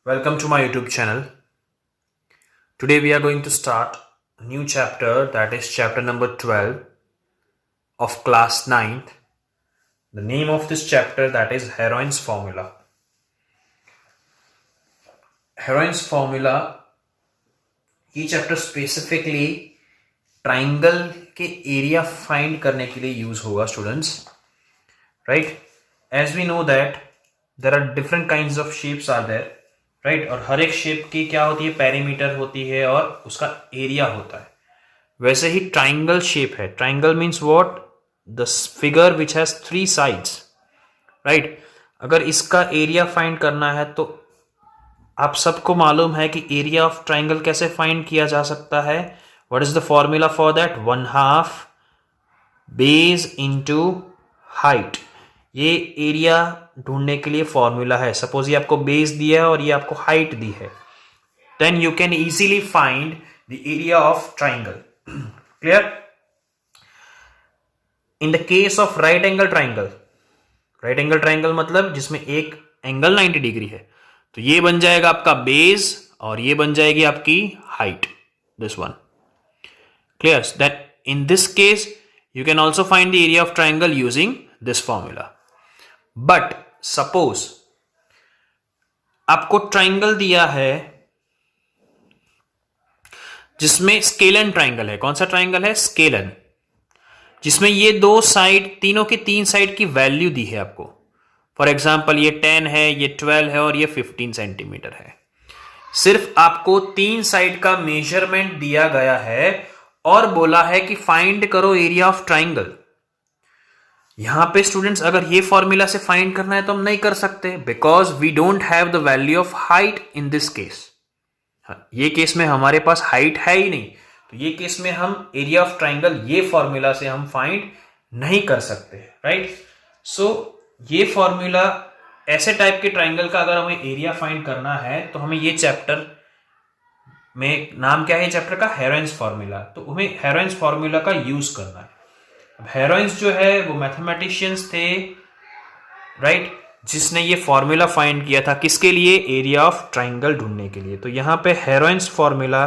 Welcome to my YouTube channel. Today we are going to start a new chapter, that is chapter number 12 of class 9th. The name of this chapter, that is Heroin's Formula. Heroin's Formula ये chapter specifically triangle के area find करने के लिए use होगा students, right. As we know that there are different kinds of shapes are there, right. और हर एक shape की क्या होती है, पेरीमीटर होती है और उसका एरिया होता है. वैसे ही ट्राइंगल शेप है. Triangle means what, the figure which has 3 sides, right. अगर इसका एरिया फाइंड करना है तो आप सबको मालूम है कि एरिया ऑफ ट्राइंगल कैसे फाइंड किया जा सकता है. What is the formula for that, 1/2 base into height. ये एरिया ढूंढने के लिए फॉर्मूला है. सपोज ये आपको बेस दिया है और ये आपको हाइट दी है, then you can easily find the area of triangle. Clear. In the case of right angle triangle, right angle triangle मतलब जिसमें एक एंगल 90 डिग्री है, तो ये बन जाएगा आपका बेस और ये बन जाएगी आपकी height, this one. Clear. That in this case you can also find the area of triangle using this formula. But suppose आपको ट्राइंगल दिया है जिसमें स्केलन ट्राइंगल है. कौन सा ट्राइंगल है, स्केलन, जिसमें ये दो साइड, तीनों की 3 साइड की वैल्यू दी है आपको. फॉर एग्जाम्पल ये 10 है, ये 12 है और ये 15 सेंटीमीटर है. सिर्फ आपको 3 साइड का मेजरमेंट दिया गया है और बोला है कि फाइंड करो एरिया ऑफ ट्राइंगल. यहां पे स्टूडेंट्स अगर ये फॉर्मूला से फाइंड करना है तो हम नहीं कर सकते, because we don't have the value of height in this case. ये केस में हमारे पास हाइट है ही नहीं, तो ये केस में हम एरिया ऑफ ट्राइंगल ये फॉर्मूला से हम फाइंड नहीं कर सकते, राइट. सो ये फॉर्मूला, ऐसे टाइप के ट्राइंगल का अगर हमें एरिया फाइंड करना है तो हमें ये चैप्टर में, नाम क्या है चैप्टर का, हेरोइन्स फॉर्मूला. तो हमें हेरोइन्स फॉर्मूला का यूज करना है. अब हेरोइन्स जो है वो मैथमेटिशियंस थे, राइट, जिसने ये फॉर्मूला फाइंड किया था किसके लिए, एरिया ऑफ ट्राइंगल ढूंढने के लिए. तो यहां पे हेरोइन्स फॉर्मूला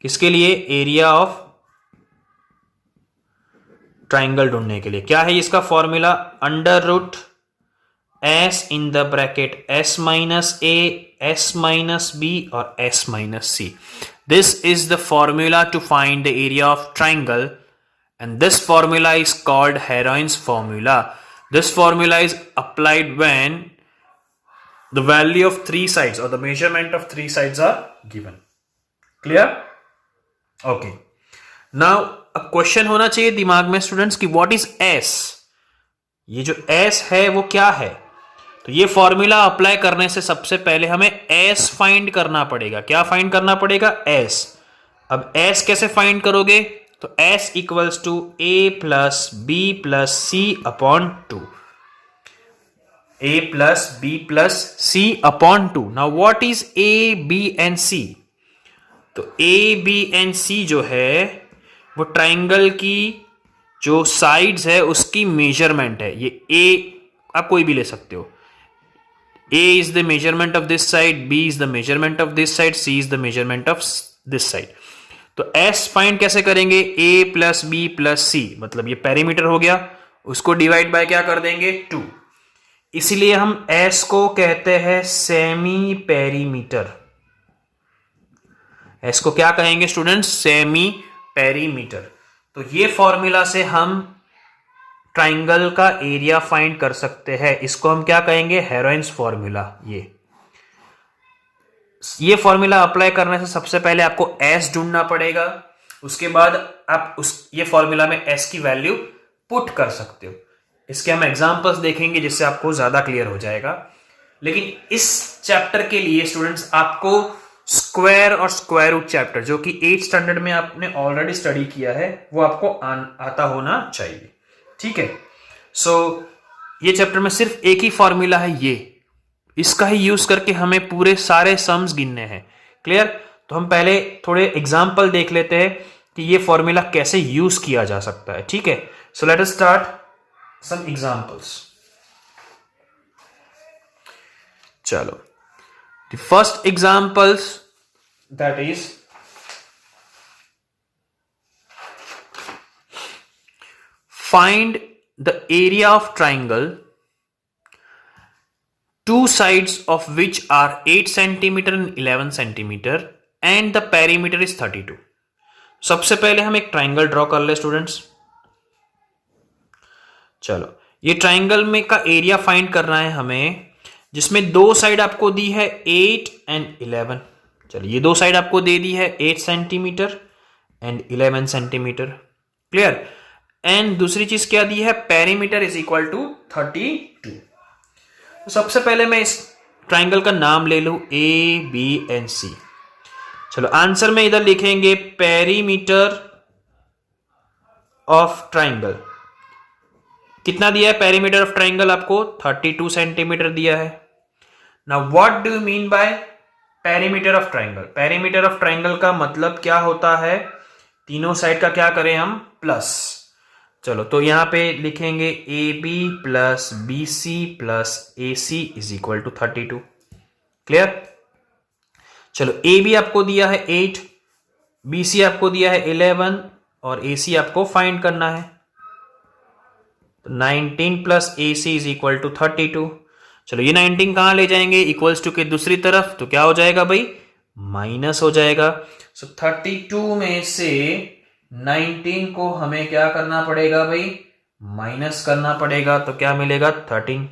किसके लिए, एरिया ऑफ ट्राइंगल ढूंढने के लिए. क्या है इसका formula, under root S in the bracket S minus A, S minus B और S minus C. This is the formula to find the area of triangle and this formula is called Heroin's formula. This formula is applied when the value of 3 sides or the measurement of 3 sides are given. Clear? Okay. Now a question होना चाहिए दिमाग में students कि what is S. ये जो S है वो क्या है. तो ये फॉर्मूला अप्लाई करने से सबसे पहले हमें S फाइंड करना पड़ेगा. क्या फाइंड करना पड़ेगा, S. अब S कैसे फाइंड करोगे, तो S equals to A plus B plus C upon 2. A plus B plus C upon 2. Now what is A, B and C. तो A, B एंड C जो है वो ट्राइंगल की जो साइड्स है उसकी मेजरमेंट है. ये A आप कोई भी ले सकते हो. A is the measurement of this side, B is the measurement of this side, C is the measurement of this side. तो S फाइंड कैसे करेंगे, A plus B plus C, मतलब ये पेरीमीटर हो गया, उसको डिवाइड बाय क्या कर देंगे, 2. इसीलिए हम S को कहते हैं सेमी पेरीमीटर. S को क्या कहेंगे स्टूडेंट्स, सेमी पेरीमीटर. तो ये फॉर्मूला से हम ट्राइंगल का एरिया फाइंड कर सकते हैं. इसको हम क्या कहेंगे, हेरोइन्स फॉर्मूला. ये फॉर्मूला अप्लाई करने से सबसे पहले आपको S ढूंढना पड़ेगा. उसके बाद आप ये फॉर्मूला में S की वैल्यू पुट कर सकते हो. इसके हम एग्जांपल्स देखेंगे जिससे आपको ज्यादा क्लियर हो जाएगा. लेकिन इस चैप्टर के लिए स्टूडेंट्स आपको स्क्वायर और स्क्वायर रूट चैप्टर, जो कि 8th स्टैंडर्ड में आपने ऑलरेडी स्टडी किया है, वो आपको आता होना चाहिए. ठीक है. सो ये चैप्टर में सिर्फ एक ही फॉर्मूला है, ये इसका ही यूज करके हमें पूरे सारे सम्स गिनने हैं. क्लियर. तो हम पहले थोड़े एग्जाम्पल देख लेते हैं कि ये फॉर्मूला कैसे यूज किया जा सकता है. ठीक है. So let us start some examples. चलो, the first examples that is find the area of triangle two sides of which are 8 centimeter and 11 centimeter and the perimeter is 32. सबसे पहले हम एक ट्राइंगल ड्रॉ कर ले स्टूडेंट्स. चलो, ये triangle में का एरिया फाइंड करना है हमें, जिसमें दो साइड आपको दी है 8 एंड 11. चलो, ये दो साइड आपको दे दी है 8 centimetre and 11 centimetre. Clear. And दूसरी चीज क्या दी है, पेरीमीटर इज इक्वल टू 32. तो सबसे पहले मैं इस ट्राइंगल का नाम ले लूं ए बी एंड सी. चलो, आंसर में इधर लिखेंगे पेरीमीटर ऑफ ट्राइंगल. कितना दिया है पेरीमीटर ऑफ ट्राइंगल आपको, 32 सेंटीमीटर दिया है. Now what do you mean by perimeter of triangle. Perimeter of triangle का मतलब क्या होता है, तीनों साइड का क्या करें हम, प्लस. चलो, तो यहां पे लिखेंगे A B plus B C plus A C is equal to 32. Clear. चलो, ए बी आपको दिया है 8, बी सी आपको दिया है 11 और ए सी आपको फाइंड करना है. 19 plus A C is equal to 32. चलो, ये 19 कहां ले जाएंगे, इक्वल्स टू के दूसरी तरफ, तो क्या हो जाएगा भाई, माइनस हो जाएगा. सो 32 में से 19 को हमें क्या करना पड़ेगा भाई, माइनस करना पड़ेगा. तो क्या मिलेगा, 13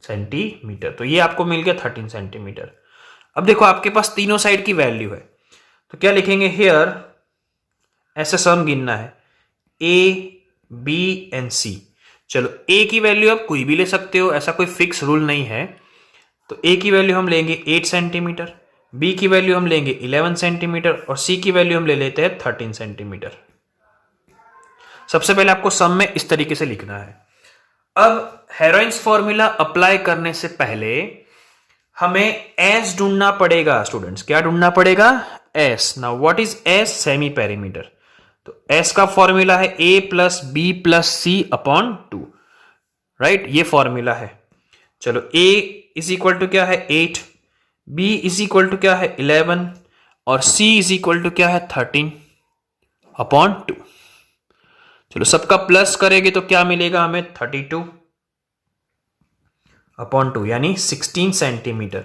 सेंटीमीटर. तो ये आपको मिल गया 13 सेंटीमीटर. अब देखो, आपके पास तीनों साइड की वैल्यू है, तो क्या लिखेंगे हियर, ऐसे सम गिनना है ए बी एंड सी. चलो, ए की वैल्यू आप कोई भी ले सकते हो, ऐसा कोई फिक्स रूल नहीं है. तो ए की वैल्यू हम लेंगे 8 सेंटीमीटर, बी की वैल्यू हम लेंगे 11 सेंटीमीटर और सी की वैल्यू हम ले लेते हैं 13 सेंटीमीटर. सबसे पहले आपको सम में इस तरीके से लिखना है. अब हेरोइंस फॉर्मूला अप्लाई करने से पहले हमें एस ढूंढना पड़ेगा स्टूडेंट्स. क्या ढूंढना पड़ेगा, S. Now what is S, semi perimeter. तो एस का फॉर्मूला है ए plus B plus C upon 2. Right, ये फॉर्मूला है. चलो, ए इज इक्वल टू क्या है 8, बी इज इक्वल टू क्या है 11 और सी इज इक्वल टू क्या है 13 अपॉन 2. चलो, सबका प्लस करेंगे तो क्या मिलेगा हमें, 32 अपॉन 2 यानी 16 सेंटीमीटर.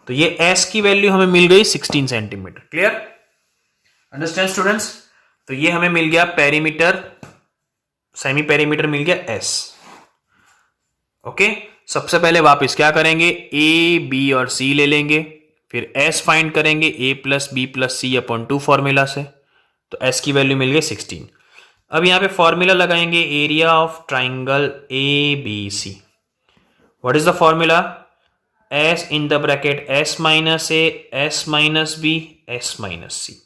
तो ये एस की वैल्यू हमें मिल गई 16 सेंटीमीटर. Clear, understand students. तो ये हमें मिल गया पेरीमीटर, सेमी पेरीमीटर मिल गया एस. ओके, सबसे पहले वापस क्या करेंगे, ए बी और सी ले लेंगे, फिर एस फाइंड करेंगे ए plus B plus C upon 2 formula से. तो एस की वैल्यू मिल गई 16. अब यहां पे फॉर्मूला लगाएंगे area of triangle A B C. What is the formula, S in the bracket S minus A S minus B S minus C.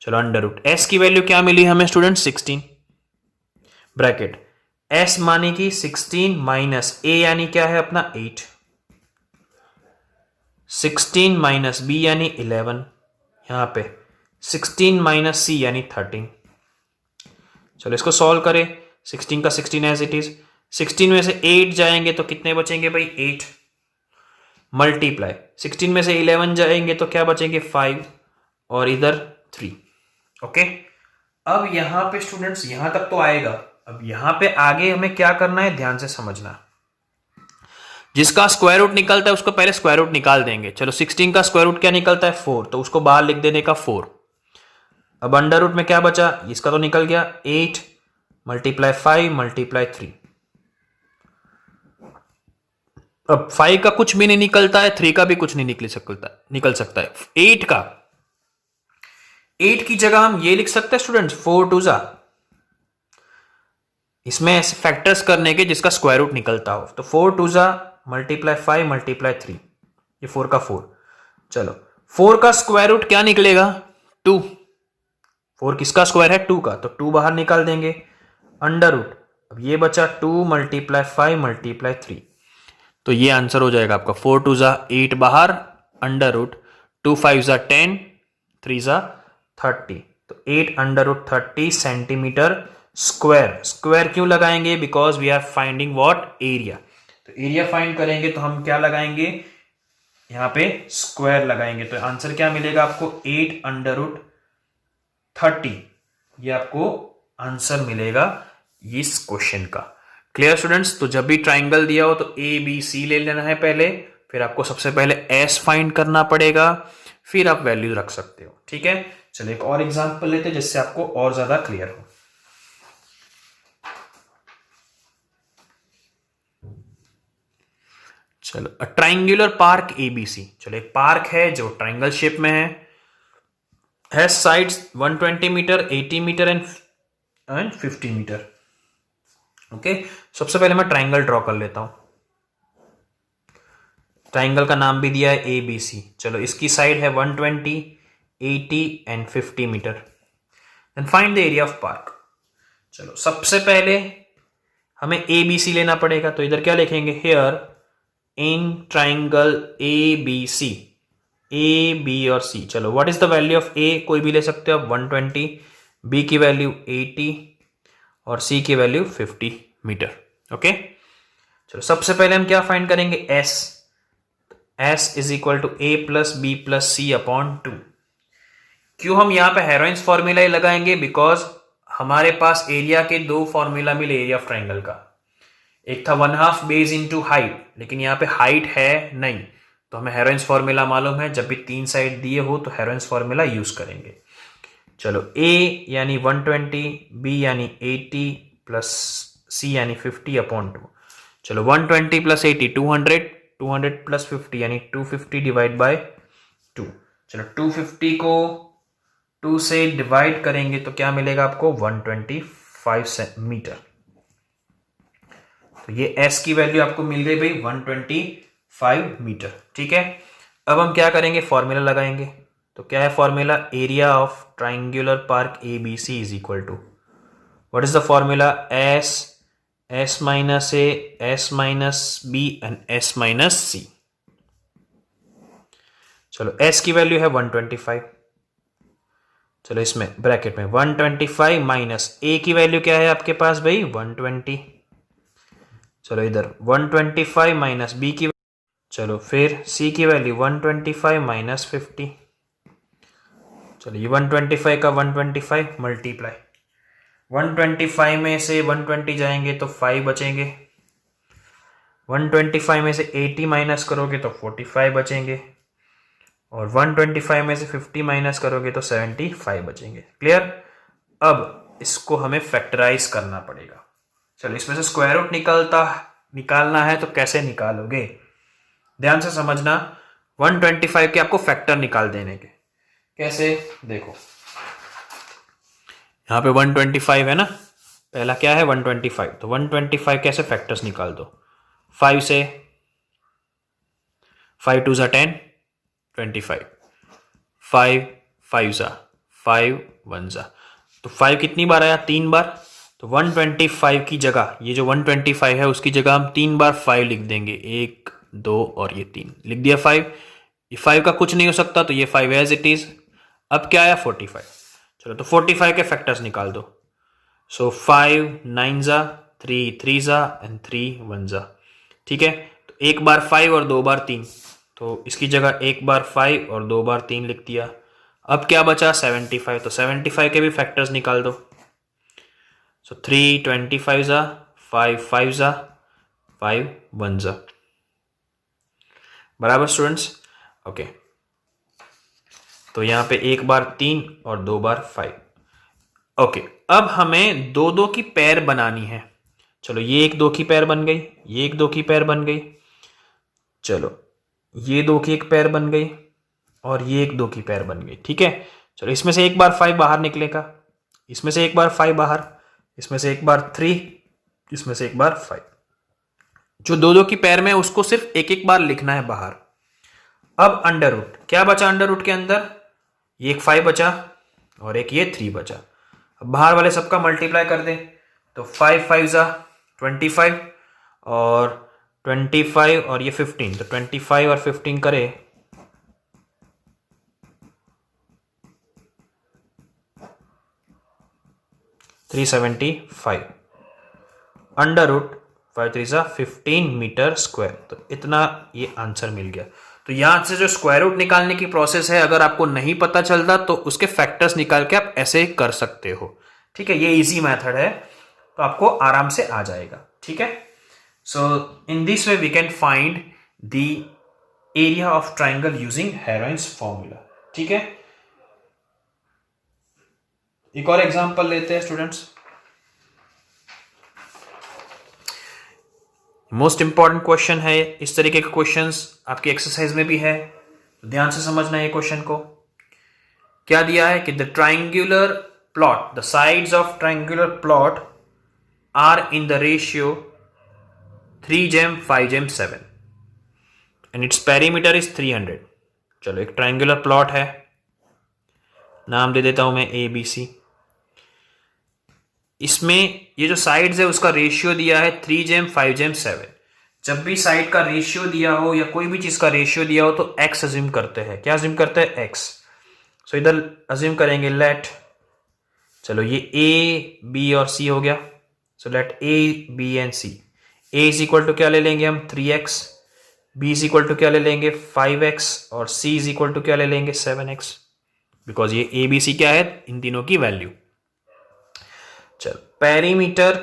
चलो, under root S की वैल्यू क्या मिली हमें स्टूडेंट, 16. ब्रैकेट एस माने की 16 minus ए यानी क्या है अपना 8, 16 माइनस बी यानी 11, यहां पे 16 माइनस सी यानी 13. चलो, इसको सॉल्व करें. 16 का 16 एज इट इज. 16 में से 8 जाएंगे तो कितने बचेंगे भाई, 8. मल्टीप्लाई 16 में से 11 जाएंगे तो क्या बचेंगे 5 और इधर 3. ओके, अब यहां पे स्टूडेंट्स यहां तक तो आएगा. अब यहां पे आगे हमें क्या करना है, ध्यान से समझना. जिसका स्क्वायर रूट निकलता है उसको पहले स्क्वायर रूट निकाल देंगे. चलो, 16 का स्क्वायर रूट क्या निकलता है 4, तो उसको बाहर लिख देने का 4. अब अंडर रूट में क्या बचा, इसका तो निकल गया 8 मल्टीप्लाई 5 मल्टीप्लाई 3. अब 5 का कुछ भी नहीं निकलता है, 3 का भी कुछ नहीं निकल सकता है. 8 की जगह हम ये लिख सकते हैं स्टूडेंट्स 4 2 जा. इसमें ऐसे फैक्टर्स करने के जिसका स्क्वायर रूट निकलता हो. तो 4 2 जा मल्टीप्लाई 5 मल्टीप्लाई 3, ये 4 का 4. चलो, 4 का स्क्वायर रूट क्या निकलेगा 2. 4 किसका स्क्वायर है 2 का, तो 2 बाहर निकाल देंगे. अंडर रूट, अब ये बचा 2 मल्टीप्लाई 5 मल्टीप्लाई 3. तो ये आंसर हो जाएगा आपका 4 2 जा 8 बाहर, अंडर रूट 2 5 जा 10 3 जा 30. तो 8 under root 30 centimetre square. Square क्यों लगाएंगे, because we are finding what, area. तो एरिया फाइंड करेंगे तो हम क्या लगाएंगे, यहाँ पे स्क्वायर लगाएंगे, तो आंसर क्या मिलेगा आपको 8√30, ये आपको आंसर मिलेगा इस क्वेश्चन का। Clear students? तो जब भी ट्राइंगल दिया हो तो ए बी सी ले लेना है पहले, फिर आपको सबसे पहले एस फाइंड करना पड़ेगा, फिर आप वैल्यू रख सकते हो। ठीक है, चलिए एक और एग्जांपल लेते हैं जिससे आपको और ज्यादा क्लियर हो। चलो, अ ट्राइंगुलर पार्क एबीसी, चलो एक पार्क है जो ट्राइंगल शेप में है sides 120 metre, 80 metre and 50 metre. Okay, सबसे पहले मैं ट्राइंगल ड्रॉ कर लेता हूं। ट्राइंगल का नाम भी दिया है ए बी सी। चलो, इसकी साइड है 120, 80 and 50 metre. Then find the area of park. चलो, सबसे पहले हमें ए बी सी लेना पड़ेगा, तो इधर क्या लिखेंगे, here in triangle A B C, A B और सी। चलो, what is the value of A, कोई भी ले सकते हो आप 120, बी की वैल्यू 80 और सी की वैल्यू 50 मीटर। ओके, चलो सबसे पहले हम क्या फाइंड करेंगे, S. S is equal to A plus B plus C upon 2। क्यों हम यहां पे हेरोइंस फॉर्मूला ही लगाएंगे, बिकॉज हमारे पास एरिया के दो फॉर्मूला मिले एरिया ऑफ ट्राइंगल का। एक था 1/2 बेस इंटू हाइट, लेकिन यहाँ पे हाइट है नहीं, तो हमें हेरोइंस फॉर्मूला मालूम है, जब भी 3 साइड दिए हो तो हेरोइंस फॉर्मूला यूज करेंगे। चलो, ए यानी 120, बी यानी 80 प्लस सी यानी 50 अपॉन 2। चलो, 120 प्लस 80 200, 200 प्लस 50 यानी 250 डिवाइड बाय 2। चलो, 250 को 2 से डिवाइड करेंगे तो क्या मिलेगा आपको, 125 मीटर। तो ये S की वैल्यू आपको मिल गई भाई 125 मीटर। ठीक है, अब हम क्या करेंगे, फॉर्मूला लगाएंगे। तो क्या है formula, area of triangular park A B C is equal to, what is the formula, S minus A, S minus B and S minus C. चलो, S की वैल्यू है 125। चलो, इसमें ब्रैकेट में 125 माइनस ए की वैल्यू क्या है आपके पास भाई 120। चलो, इधर 125 माइनस बी की, चलो फिर सी की वैल्यू 125 माइनस 50। चलो, ये 125 का 125 मल्टीप्लाई, 125 में से 120 जाएंगे तो 5 बचेंगे, 125 में से 80 माइनस करोगे तो 45 बचेंगे, और 125 में से 50 माइनस करोगे तो 75 बचेंगे। क्लियर? अब इसको हमें फैक्टराइज करना पड़ेगा। चलो, इसमें से स्क्वायर रूट निकालना है तो कैसे निकालोगे, ध्यान से समझना। 125 के आपको फैक्टर निकाल देने के, कैसे, देखो यहां पे 125 है ना, पहला क्या है 125, तो 125 कैसे फैक्टर्स निकाल दो, 5 से, 5 2 10, 25, 5 5 जा 5 1 जा, तो 5 कितनी बार आया, 3 बार। तो 125 की जगह, ये जो 125 है उसकी जगह हम 3 बार 5 लिख देंगे, 1 2 और ये 3 लिख दिया 5। ये 5 का कुछ नहीं हो सकता तो ये 5 एज इट इज। अब क्या आया 45। चलो, तो 45 के फैक्टर्स निकाल दो। सो 5 9 जा, 3 3 जा एंड 3 1 जा। ठीक है, तो एक बार 5 और 2 बार 3, तो इसकी जगह एक बार 5 और 2 बार 3 लिख दिया। अब क्या बचा 75, तो 75 के भी फैक्टर्स निकाल दो। सो 3 25 जा, 5 5 जा, 5 1 जा, बराबर स्टूडेंट्स। ओके, तो यहां पे एक बार 3 और 2 बार 5। ओके, अब हमें दो दो की पैर बनानी है। चलो, ये एक 2 की पैर बन गई, ये एक 2 की पैर बन गई। चलो, ये 2 की एक पैर बन गई और ये एक 2 की पैर बन गई। ठीक है, चलो इसमें से एक बार 5 बाहर निकलेगा, इसमें से एक बार 5 बाहर, इसमें से एक बार 3, इसमें से एक बार 5। जो दो दो की पैर में उसको सिर्फ एक एक बार लिखना है बाहर। अब अंडर रूट, क्या बचा अंडर रूट के अंदर, ये एक 5 बचा और एक ये 3 बचा। अब बाहर वाले सबका मल्टीप्लाई कर दें, तो 5 5 जा 25 और 25 और ये 15, तो 25 और 15 करे 375 अंडर रूट 5 3 15 मीटर स्क्वायर। तो इतना ये आंसर मिल गया। तो यहां से जो स्क्वायर रूट निकालने की प्रोसेस है, अगर आपको नहीं पता चलता तो उसके फैक्टर्स निकाल के आप ऐसे कर सकते हो। ठीक है, ये इजी मेथड है, तो आपको आराम से आ जाएगा। ठीक है, so in this way we can find the area of triangle using heron's formula. ठीक है, एक और एग्जांपल लेते हैं स्टूडेंट्स। मोस्ट इंपॉर्टेंट क्वेश्चन है, इस तरीके के क्वेश्चंस आपकी एक्सरसाइज में भी है, तो ध्यान से समझना है। क्वेश्चन को क्या दिया है कि the triangular plot, the sides of triangular plot are in the ratio 3:5:7 and its perimeter is 300। चलो, एक ट्राइंगुलर प्लॉट है, नाम दे देता हूं मैं ABC। इसमें ये जो साइड्स है उसका रेशियो दिया है 3:5:7। जब भी साइड का रेशियो दिया हो या कोई भी चीज का रेशियो दिया हो तो x अज्यूम करते हैं। क्या अज्यूम करते हैं? x। सो इधर अज्यूम करेंगे लेट, चलो ये A, B और C हो गया। So let A, B and C। A is equal to क्या ले लेंगे हम? 3x। B is equal to क्या ले लेंगे? 5x। और C इज इक्वल टू क्या ले लेंगे? 7x। बिकॉज ये ABC क्या है? इन तीनों की वैल्यू। चलो, पेरीमीटर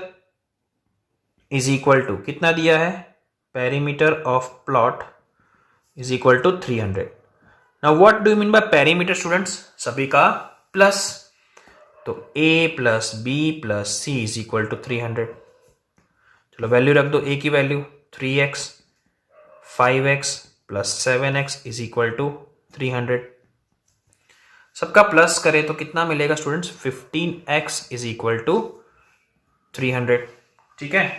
इज इक्वल टू कितना दिया है? Perimeter of plot is equal to 300। Now what do you mean by perimeter students? सभी का प्लस, तो A plus B plus C is equal to 300। चलो वैल्यू रख दो। A की value 3x, 5x plus 7x is equal to 300। सबका plus करें तो कितना मिलेगा students? 15x is equal to 300। ठीक है,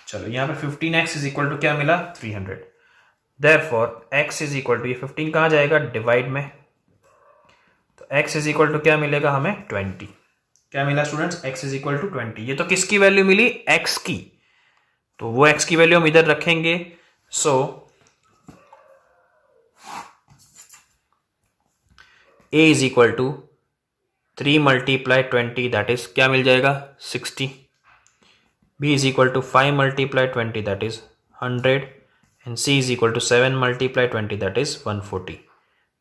चलो यहां पे 15x इज इक्वल टू क्या मिला? 300। Therefore x is equal to, ये 15 कहां जाएगा? डिवाइड में, तो x इज इक्वल टू क्या मिलेगा हमें? 20। क्या मिला students? x is equal to 20। ये तो किसकी वैल्यू मिली? x की। तो वो x की वैल्यू हम इधर रखेंगे। So a is equal to 3 multiply 20, that is क्या मिल जाएगा? 60। b is equal to 5 multiply 20, that is 100 and c is equal to 7 multiply 20, that is 140।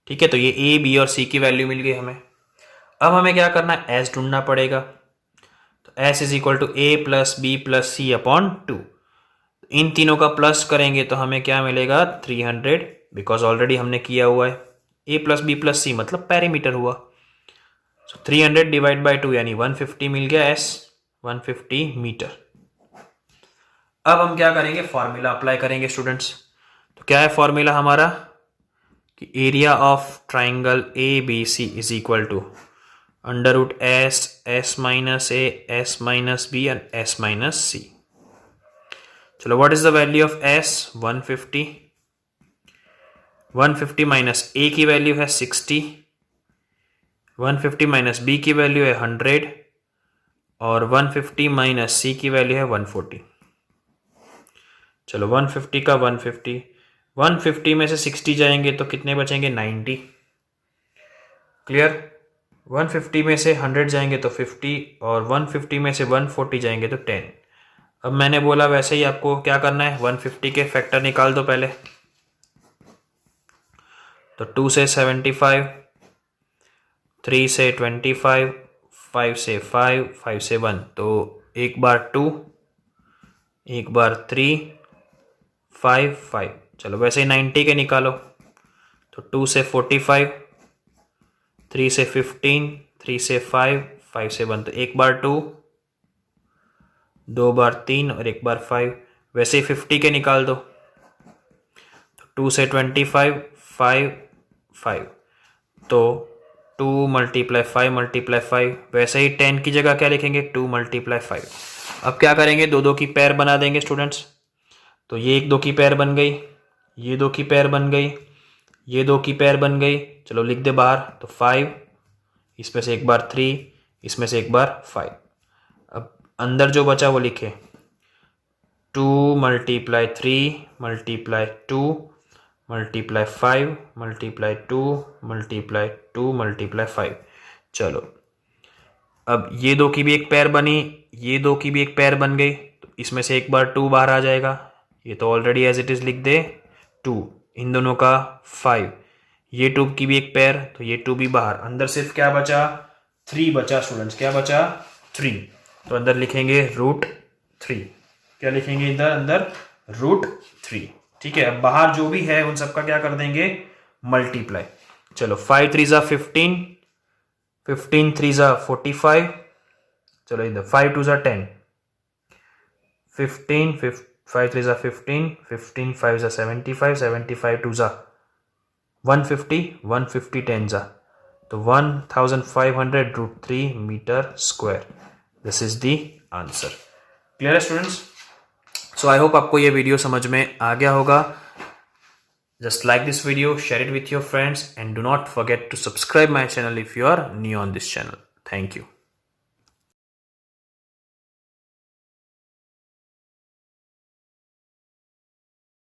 ठीक है, तो ये a, b और c की वैल्यू मिल गई हमें। अब हमें क्या करना है? s ढूंढना पड़ेगा। तो s is equal to a plus B plus C upon 2। इन तीनों का प्लस करेंगे तो हमें क्या मिलेगा? 300, बिकॉज ऑलरेडी हमने किया हुआ है। a प्लस बी प्लस सी मतलब पेरीमीटर हुआ। सो 300 डिवाइड बाई 2 यानी 150 मिल गया s, 150 मीटर। अब हम क्या करेंगे? फॉर्मूला अप्लाई करेंगे स्टूडेंट्स। तो क्या है फॉर्मूला हमारा? कि area of triangle ABC is equal to under root S minus A, S minus B and S minus C। चलो, what is the value of S? 150। 150 minus A की value है 60, 150 minus B की value है 100 और 150 minus C की value है 140। चलो 150 का 150, 150 में से 60 जाएंगे तो कितने बचेंगे? 90। क्लियर? 150 में से 100 जाएंगे तो 50 और 150 में से 140 जाएंगे तो 10। अब मैंने बोला वैसे ही आपको क्या करना है? 150 के फैक्टर निकाल दो पहले। तो 2 से 75, 3 से 25, 5 से 5, 5 से 1, तो एक बार 2, एक बार 3, 5, 5। चलो वैसे ही 90 के निकालो। तो 2 से 45, 3 से 15, 3 से 5, 5 से 1, तो एक बार 2, दो बार 3 और एक बार 5। वैसे ही 50 के निकाल दो। तो 2 से 25, 5, 5, तो 2 मल्टीप्लाई 5 मल्टीप्लाई 5। वैसे ही 10 की जगह क्या लिखेंगे? 2 मल्टीप्लाई 5। अब क्या करेंगे? दो की पेयर बना देंगे स्टूडेंट्स। तो ये एक 2 की पेयर बन गई, ये 2 की पेयर बन गई, ये 2 की पेयर बन गई। चलो लिख दे बाहर। तो 5, इसमें से एक बार 3, इसमें से एक बार 5। अब अंदर जो बचा वो लिखे 2 multiply 3 multiply 2 multiply 5 multiply 2 multiply 2 multiply 5। चलो अब ये 2 की भी एक पेयर बनी, ये 2 की भी एक पेयर बन गई। तो इसमें से एक बार 2 बाहर आ जाएगा, ये तो ऑलरेडी एज इट इज लिख दे 2, इन दोनों का 5, ये 2 की भी एक पेयर, तो ये 2 भी बाहर, अंदर सिर्फ क्या बचा 3 बचा स्टूडेंट्स, क्या बचा 3, तो अंदर लिखेंगे √3, क्या लिखेंगे इधर अंदर √3, ठीक है। अब बाहर जो भी है उन सबका क्या कर देंगे मल्टीप्लाई, चलो 5 3 जा 15, 15 3 जा 45, चलो इधर 5 2 जा 10, 15 5 3 जा 15, 15 5 जा 75, 75 2 जा 150, 150 10 जा, तो 1500 √3 metre square, this is the answer. Clear है स्टूडेंट्स? सो आई होप आपको ये वीडियो समझ में आ गया होगा। Just like this video, share it with your friends, and do not forget to subscribe my channel if you are new on this channel. Thank you.